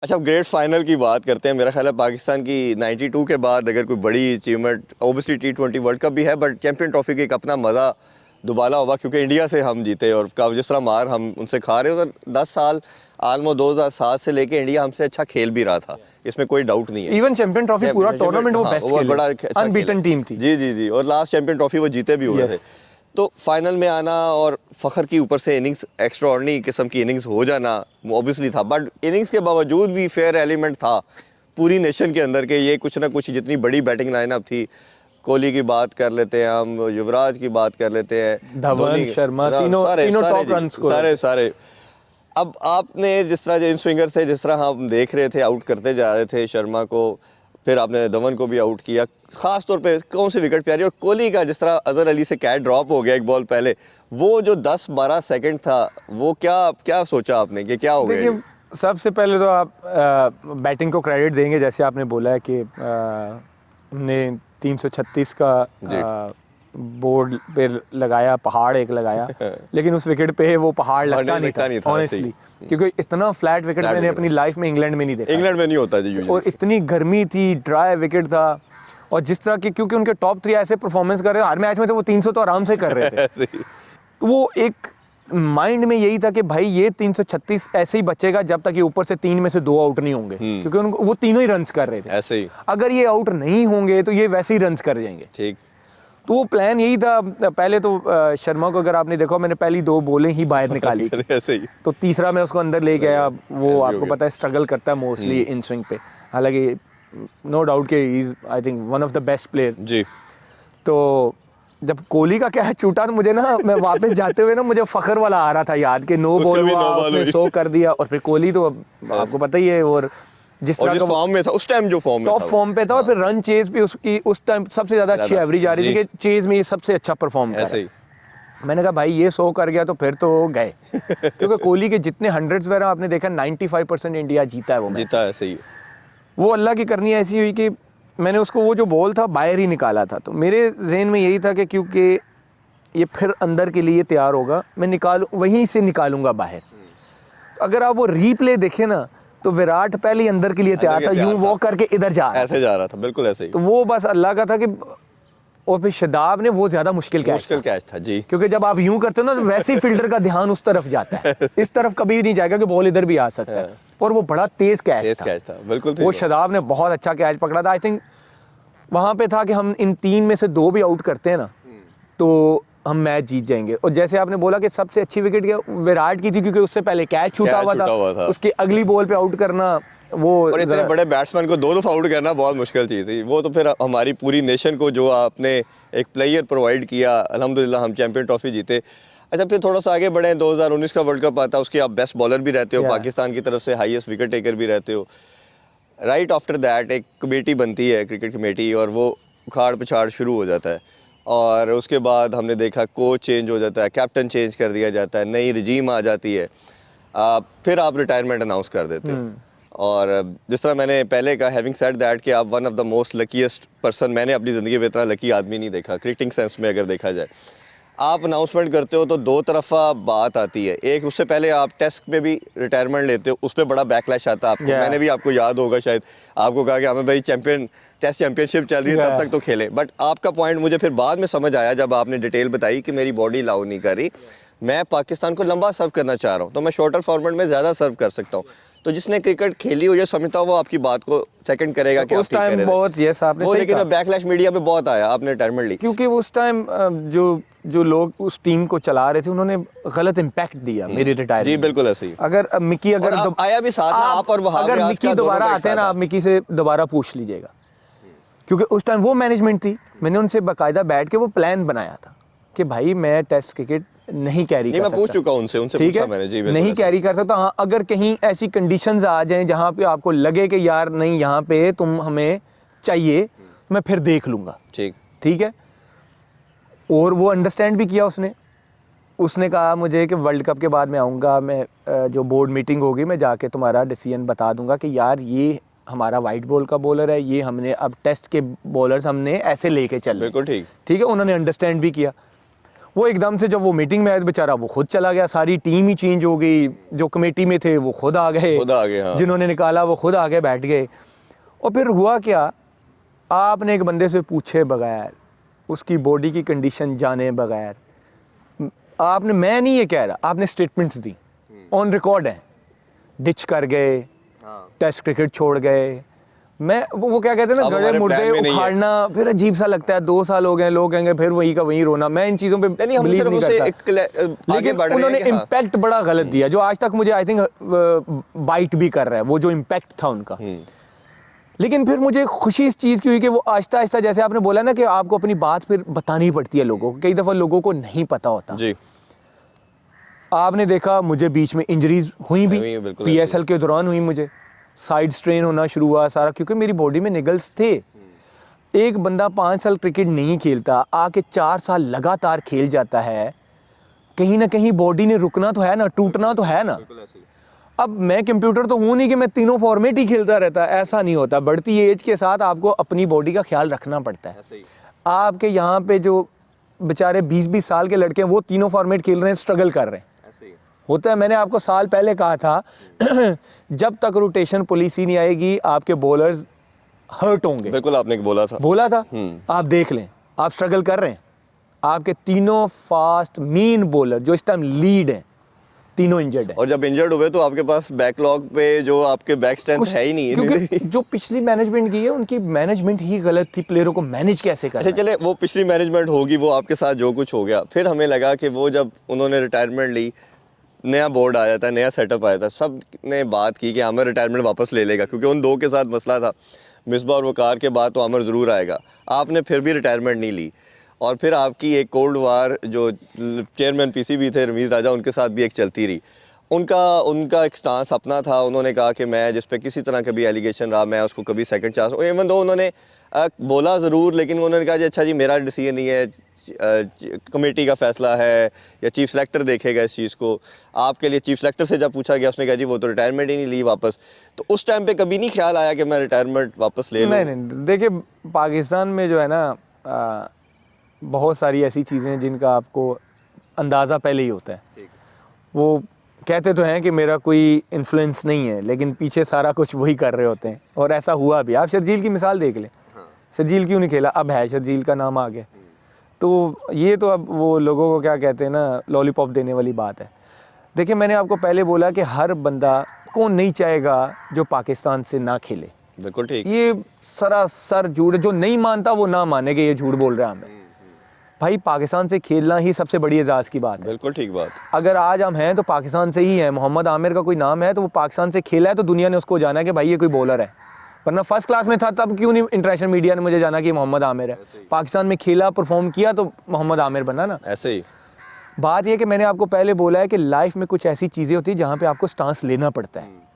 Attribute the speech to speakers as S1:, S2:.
S1: अच्छा, अब great final की बात करते हैं। मेरा ख्याल है पाकिस्तान की 92 के बाद अगर कोई बड़ी achievement, obviously T20 world cup भी है, बट चैंपियन ट्रॉफी का एक अपना मज़ा दुबाला होगा, क्योंकि इंडिया से हम जीते और कब जिस तरह मार हम उनसे खा रहे हो, तो 10 साल आलमोस्ट 2007 से लेके इंडिया हमसे अच्छा खेल भी रहा था, इसमें कोई डाउट नहीं है।
S2: इवन चैंपियन ट्रॉफी पूरा टूर्नामेंट वो बेस्ट खेले,
S1: बड़ा अच्छा
S2: अनबीटन टीम थी।
S1: जी, और लास्ट चैंपियन ट्रॉफी वो जीते भी हुए थे। तो फाइनल में आना और फ़खर की ऊपर से इनिंग्स, एक्स्ट्राऑर्डिनरी किस्म की इनिंग्स हो जाना ऑब्वियसली था, बट इनिंग्स के बावजूद भी फेयर एलिमेंट था पूरी नेशन के अंदर के ये कुछ ना कुछ, जितनी बड़ी बैटिंग लाइनअप थी, कोहली की बात कर लेते हैं हम, युवराज की बात कर लेते हैं,
S2: धवन, शर्मा, तीनों टॉप रन स्कोर,
S1: सारे। अब आपने जिस तरह जेम्स फिंगर से जिस तरह हम देख रहे थे आउट करते जा रहे थे शर्मा को, फिर आपने धवन को भी आउट किया, ख़ास तौर पे कौन सी विकेट प्यारी, और कोहली का जिस तरह अजहर अली से कैच ड्रॉप हो गया एक बॉल पहले, वो जो 10-12 सेकंड था, वो क्या सोचा आपने कि क्या हो गया?
S2: देखिए, सबसे पहले तो आप बैटिंग को क्रेडिट देंगे, जैसे आपने बोला है कि हमने 336 का बोर्ड पे लगाया, पहाड़ एक लगाया लेकिन उस विकेट पे वो पहाड़ लगता नहीं था ऑनेस्टली, क्योंकि इतना फ्लैट विकेट मैंने अपनी लाइफ में इंग्लैंड में नहीं देखा।
S1: इंग्लैंड में नहीं होता जी,
S2: और इतनी गर्मी थी, ड्राई विकेट था, और जिस तरह की, क्योंकि उनके टॉप 3 ऐसे परफॉर्मेंस कर रहे हैं हर मैच में, तो वो 300 तो आराम से कर रहे थे। तो वो एक माइंड में यही था कि भाई ये 336 ऐसे ही बचेगा जब तक ये ऊपर से 3 में से 2 आउट नहीं होंगे, क्योंकि उनको वो तीनों ही रन्स कर रहे थे
S1: ऐसे ही।
S2: अगर ये आउट नहीं होंगे तो ये वैसे ही रन्स कर जाएंगे।
S1: ठीक,
S2: तो वो प्लान यही था। पहले तो शर्मा को अगर आपने देखा, मैंने पहली 2 बॉलें ही बाहर निकाली
S1: ऐसे ही।
S2: तो तीसरा मैं उसको अंदर ले गया। वो आपको पता है स्ट्रगल करता है मोस्टली इन स्विंग पे, हालांकि नो डाउट कि he is I think one of the best player
S1: जी।
S2: तो जब कोहली का कैच छूटा तो मुझे ना, मैं वापस जाते हुए ना, मुझे फखर वाला आ रहा था याद कि 9 बॉल हुआ, उसने 100 कर दिया, और फिर कोहली तो आपको पता ही है, और जिस तरह का
S1: फॉर्म में था उस टाइम, जो फॉर्म में
S2: टॉप फॉर्म पे था, और फिर रन चेज भी उसकी उस टाइम सबसे ज्यादा अच्छी एवरेज आ रही थी कि चेज में ये सबसे अच्छा परफॉर्म कर रहा है। मैंने कहा भाई ये 100 कर गया तो फिर तो गए क्योंकि कोहली के जितने हंड्रेड्स वगैरह आपने देखा 95% इंडिया जीता है, वो
S1: जीता है। सही,
S2: वो अल्लाह की करनी ऐसी हुई कि मैंने उसको वो जो बॉल था बाहर ही निकाला था, तो मेरे जहन में यही था कि क्योंकि ये फिर अंदर के लिए तैयार होगा, मैं वहीं से निकालूंगा बाहर। अगर आप वो रीप्ले देखें ना, तो विराट पहले ही अंदर के लिए तैयार था, यूं वॉक करके इधर जा रहा
S1: ऐसे जा रहा था, बिल्कुल ऐसे ही।
S2: तो वो बस अल्लाह का था कि, और फिर शादाब ने वो ज्यादा मुश्किल कैच था
S1: जी,
S2: क्योंकि जब आप यूं करते हो ना, तो वैसे ही फील्डर का ध्यान उस तरफ जाता है, इस तरफ कभी भी नहीं जाएगा कि बॉल इधर भी आ सकता है। और वो बड़ा तेज कैच था,
S1: बिल्कुल।
S2: वो शादाब ने बहुत अच्छा कैच पकड़ा था। आई थिंक वहां पे था कि हम इन 3 में से 2 भी आउट करते हैं ना, तो हम मैच जीत जाएंगे। और जैसे आपने बोला कि सबसे अच्छी विकेट विराट की थी, क्योंकि उससे पहले कैच छूटा हुआ था, उसकी अगली बॉल पे आउट करना, वो
S1: और इतने बड़े बैट्समैन को 2 दफा आउट करना बहुत मुश्किल चीज़ थी। वो तो फिर हमारी पूरी नेशन को जो आपने एक प्लेयर प्रोवाइड किया, अल्हम्दुलिल्लाह हम चैंपियन ट्रॉफी जीते। अच्छा, फिर थोड़ा सा आगे बढ़े, 2019 का वर्ल्ड कप आता है, उसके आप बेस्ट बॉलर भी रहते हो, पाकिस्तान की तरफ से हाईएस्ट विकेट टेकर भी रहते हो। राइट आफ्टर दैट एक कमेटी बनती है, क्रिकेट कमेटी, और वो उखाड़ पिछाड़ शुरू हो जाता है, और उसके बाद हमने देखा कोच चेंज हो जाता है, कैप्टन चेंज कर दिया जाता है, नई रजीम आ जाती है, फिर आप रिटायरमेंट अनाउंस कर देते हो। और जिस तरह मैंने पहले कहा, हैविंग सेड दैट, कि आप one of the most luckiest person, मैंने अपनी ज़िंदगी में इतना लकी आदमी नहीं देखा क्रिकेटिंग सेंस में। अगर देखा जाए, आप अनाउंसमेंट करते हो तो 2 तरफा बात आती है। एक, उससे पहले आप टेस्ट में भी रिटायरमेंट लेते हो, उस पर बड़ा बैकलैश आता है आपको। मैंने भी, आपको याद होगा शायद, आपको कहा कि हमें भाई टेस्ट चैंपियनशिप चल रही है, तब तक तो खेलें। बट आपका पॉइंट मुझे फिर बाद में समझ आया, जब आपने डिटेल बताई कि मेरी बॉडी अलाउ नहीं कर रही, मैं पाकिस्तान को लंबा सर्व करना चाह रहा हूँ, तो मैं शॉर्टर फॉर्मेट में ज़्यादा सर्व कर सकता हूँ। तो जिसने क्रिकेट खेली हो, ये समझता हो, वो आपकी बात को सेकंड करेगा कि
S2: उस टाइम बहुत, यस आपने
S1: वो,
S2: सही
S1: लेकिन
S2: कहा।
S1: बैकलैश मीडिया पे बहुत आया, आपने रिटायरमेंट ली,
S2: क्योंकि उस टाइम जो लोग उस टीम को चला रहे थे, उन्होंने गलत इम्पैक्ट दिया मेरी रिटायरमेंट।
S1: जी बिल्कुल ऐसे ही।
S2: अगर मिकी, अगर
S1: आया भी साथ ना, आप और वहाब,
S2: अगर मिकी दोबारा आते हैं ना, आप मिकी से दोबारा पूछ लीजिएगा, क्योंकि उस टाइम वो मैनेजमेंट थी। मैंने उनसे बाकायदा बैठ के वो प्लान बनाया था कि भाई मैं टेस्ट क्रिकेट नहीं कैरी कर सकता।
S1: मैं पूछ चुका उनसे पूछा मैंने, जी
S2: नहीं कैरी कर सकता। हाँ, अगर कहीं ऐसी कंडीशंस आ जाएं जहाँ पे आपको लगे कि यार नहीं, यहाँ पे तुम हमें चाहिए, मैं फिर देख लूंगा। ठीक है। और वो अंडरस्टैंड भी किया उसने कहा मुझे कि वर्ल्ड कप के बाद मैं आऊँगा, मैं जो बोर्ड मीटिंग होगी, मैं जाके तुम्हारा डिसीजन बता दूंगा कि यार ये हमारा वाइट बॉल का बॉलर है, ये हमने अब टेस्ट के बॉलर्स हमने ऐसे लेके चल।
S1: बिल्कुल ठीक
S2: है। उन्होंने अंडरस्टैंड भी किया। वो एकदम से जब वो मीटिंग में आया तो बेचारा वो खुद चला गया, सारी टीम ही चेंज हो गई, जो कमेटी में थे वो खुद आ गए,
S1: हाँ।
S2: जिन्होंने निकाला वो खुद आगे बैठ गए। और फिर हुआ क्या, आपने एक बंदे से पूछे बगैर, उसकी बॉडी की कंडीशन जाने बगैर, आपने, मैं नहीं ये कह रहा, आपने स्टेटमेंट्स दी, ऑन रिकॉर्ड है, डिच कर गए, टेस्ट क्रिकेट छोड़ गए। मैं वो क्या कहते हैं ना, गड़े मुर्दे उखाड़ना फिर अजीब सा लगता है। 2 साल हो गए, लोग कहेंगे फिर वही का वही रोना। मैं इन चीज़ों पे बिलीव नहीं करता, लेकिन उन्होंने इम्पैक्ट बड़ा गलत दिया, जो आज तक मुझे आई थिंक बाइट भी कर रहा है, वो जो इम्पैक्ट था उनका। लेकिन फिर मुझे खुशी इस चीज़ की हुई कि वो आहिस्ता आहिस्ता, जैसे आपने बोला ना कि आपको अपनी बात फिर बतानी पड़ती है लोगों को, कई दफ़ा लोगों को नहीं पता होता जी। आपने देखा मुझे बीच में इंजरीज हुई भी, PSL के दौरान हुई, मुझे साइड स्ट्रेन होना शुरू हुआ सारा, क्योंकि मेरी बॉडी में निगल्स थे। एक बंदा 5 साल क्रिकेट नहीं खेलता, आके 4 साल लगातार खेल जाता है, कहीं ना कहीं बॉडी ने रुकना तो है ना, टूटना तो है ना। अब मैं कंप्यूटर तो हूँ नहीं कि मैं तीनों फॉर्मेट ही खेलता रहता, ऐसा नहीं होता। बढ़ती एज के साथ आपको अपनी बॉडी का ख्याल रखना पड़ता है। आपके यहाँ पे जो बेचारे 20-20 साल के लड़के हैं, वो तीनों फॉर्मेट खेल रहे हैं, स्ट्रगल कर रहे हैं। होता है, मैंने आपको साल पहले कहा था जब तक रोटेशन पॉलिसी नहीं आएगी आपके बॉलर्स हर्ट होंगे।
S1: बिल्कुल आपने बोला था।
S2: आप देख लें, आप स्ट्रगल कर रहे हैं, आपके तीनों फास्ट मेन बॉलर जो इस टाइम लीड हैं, तीनों इंजर्ड हैं।
S1: और जब इंजर्ड हुए तो आपके पास बैकलॉग पे जो आपके बैक स्ट्रेंथ है ही नहीं,
S2: क्योंकि जो पिछली मैनेजमेंट की है उनकी मैनेजमेंट ही गलत थी, प्लेयरों को मैनेज कैसे करना।
S1: अच्छा चले, वो पिछली मैनेजमेंट होगी, वो आपके साथ जो कुछ हो गया, फिर हमें लगा कि वो जब उन्होंने रिटायरमेंट ली, नया बोर्ड आया था, नया सेटअप आया था, सब ने बात की कि आमिर रिटायरमेंट वापस ले लेगा, क्योंकि उन दो के साथ मसला था, मिसबा और वकार के बाद तो आमिर ज़रूर आएगा। आपने फिर भी रिटायरमेंट नहीं ली, और फिर आपकी एक कोल्ड वार, जो चेयरमैन PCB थे रमीज़ राजा, उनके साथ भी एक चलती रही। उनका एक स्टांस अपना था, उन्होंने कहा कि मैं जिस पे किसी तरह का भी एलिगेशन रहा, मैं उसको कभी सेकंड चांस, इवन दो उन्होंने बोला ज़रूर, लेकिन उन्होंने कहा कि अच्छा जी मेरा डिसीजन नहीं है, कमेटी का फैसला है या चीफ सेलेक्टर देखेगा इस चीज़ को। आपके लिए चीफ सेलेक्टर से जब पूछा गया, उसने कहा जी वो तो रिटायरमेंट ही नहीं ली वापस। तो उस टाइम पे कभी नहीं ख्याल आया कि मैं रिटायरमेंट वापस ले लूं?
S2: नहीं, देखिए पाकिस्तान में जो है ना, बहुत सारी ऐसी चीज़ें हैं जिनका आपको अंदाज़ा पहले ही होता है। वो कहते तो हैं कि मेरा कोई इन्फ्लुएंस नहीं है, लेकिन पीछे सारा कुछ वही कर रहे होते हैं, और ऐसा हुआ भी। आप शर्जील की मिसाल देख लें, शर्जील क्यों नहीं खेला, अब है शर्जील का नाम आ गया। तो ये तो अब वो लोगों को क्या कहते हैं ना, लॉलीपॉप देने वाली बात है। देखिए मैंने आपको पहले बोला कि हर बंदा कौन नहीं चाहेगा जो पाकिस्तान से ना खेले।
S1: बिल्कुल ठीक।
S2: ये सरासर झूठ, जो नहीं मानता वो ना माने कि ये झूठ बोल रहा है हमें। भाई पाकिस्तान से खेलना ही सबसे बड़ी एजाज़ की बात है।
S1: बिल्कुल ठीक बात।
S2: अगर आज हम हैं तो पाकिस्तान से ही हैं। मोहम्मद आमिर का कोई नाम है तो वो पाकिस्तान से खेला है, तो दुनिया ने उसको जाना है कि भाई ये कोई बॉलर है। वरना फर्स्ट क्लास में था तब क्यों नहीं इंटरनेशनल मीडिया ने मुझे जाना कि मोहम्मद आमिर है। पाकिस्तान में खेला, परफॉर्म किया, तो मोहम्मद आमिर बना ना।
S1: ऐसे ही
S2: बात यह कि मैंने आपको पहले बोला है कि लाइफ में कुछ ऐसी चीज़ें होती हैं जहाँ पे आपको स्टांस लेना पड़ता है।